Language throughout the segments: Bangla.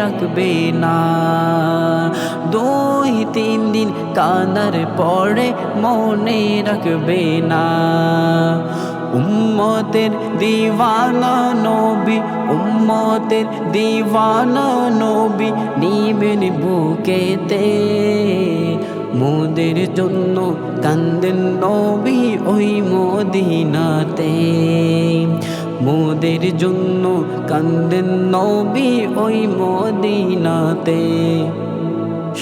রাখবে না। 2-3 দিন কান্নার পরে মনে রাখবে না। উম্মতের দিওয়ানা নবী, উম্মতের দিওয়ানা নবী নিবেন বুকেতে। মোদের জন্য কান্দেন নবী ওই মদিনাতে। মোদের জন্য কান্দেন নবী ওই মদিনাতে।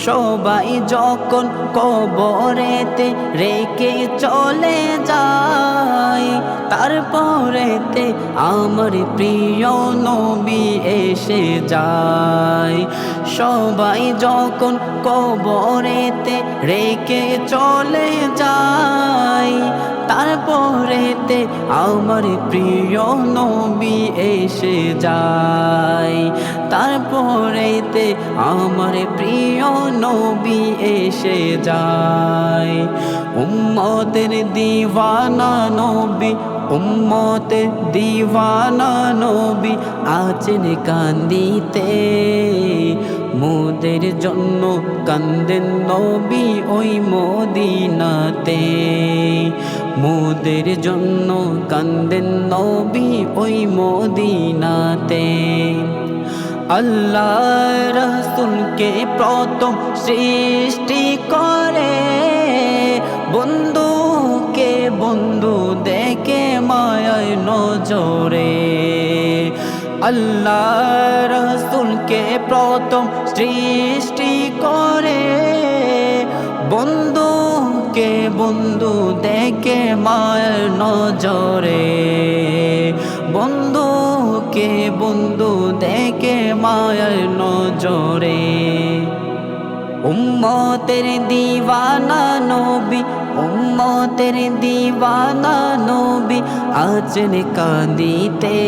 সবাই যখন কবরেতে রেখে চলে যায়, তারপরেতে আমার প্রিয় নবী এসে যায়। সবাই যখন কবরেতে রেখে চলে যায়, তারপরেতে আমার প্রিয় নবী এসে যায়। তারপরেতে আমার প্রিয় নবী এসে যায়। উম্মতের দিওয়ানা নবী, উম্মতের দিওয়ানা নবী আছেন কান্দিতে। মোদের জন্য কান্দেন নবী ওই মদিনাতে। মোদের জন্য কান্দেন নবী ওই মদিনাতে। আল্লাহ রাসূলকে প্রথম সৃষ্টি করে, বন্ধুকে বন্ধু দেখে মায়ার নজরে। আল্লাহ রাসূলকে প্রথম সৃষ্টি করে, বন্ধুকে বন্ধু দেখে মায়ার নজরে। বন্ধুকে বন্ধু দেখে মায়ার নজরে। উম্মতের দিওয়ানা নবী, উম্মতের দিওয়ানা নবী আছেন কাঁদিতে।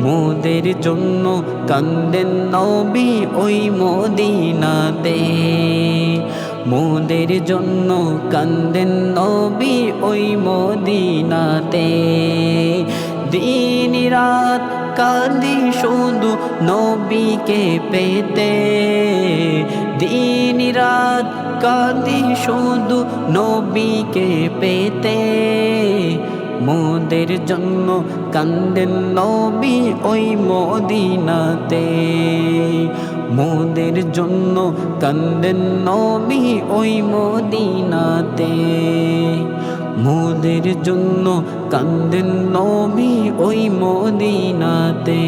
মোদের জন্য কান্দেন নবী ওই মদিনাতে। মোদের জন্য কান্দেন নবী ওই মদিনাতে। দিন রাত কাঁদি শুধু নবীকে পেতে। দিন রাত কাঁদি শুধু নবীকে পেতে। মোদের জন্য কান্দেন নবী ওই মদিনাতে। মোদের জন্য কান্দেন নবী ওই মদিনাতে। মোদের জন্য কান্দেন নবী ওই মদিনাতে।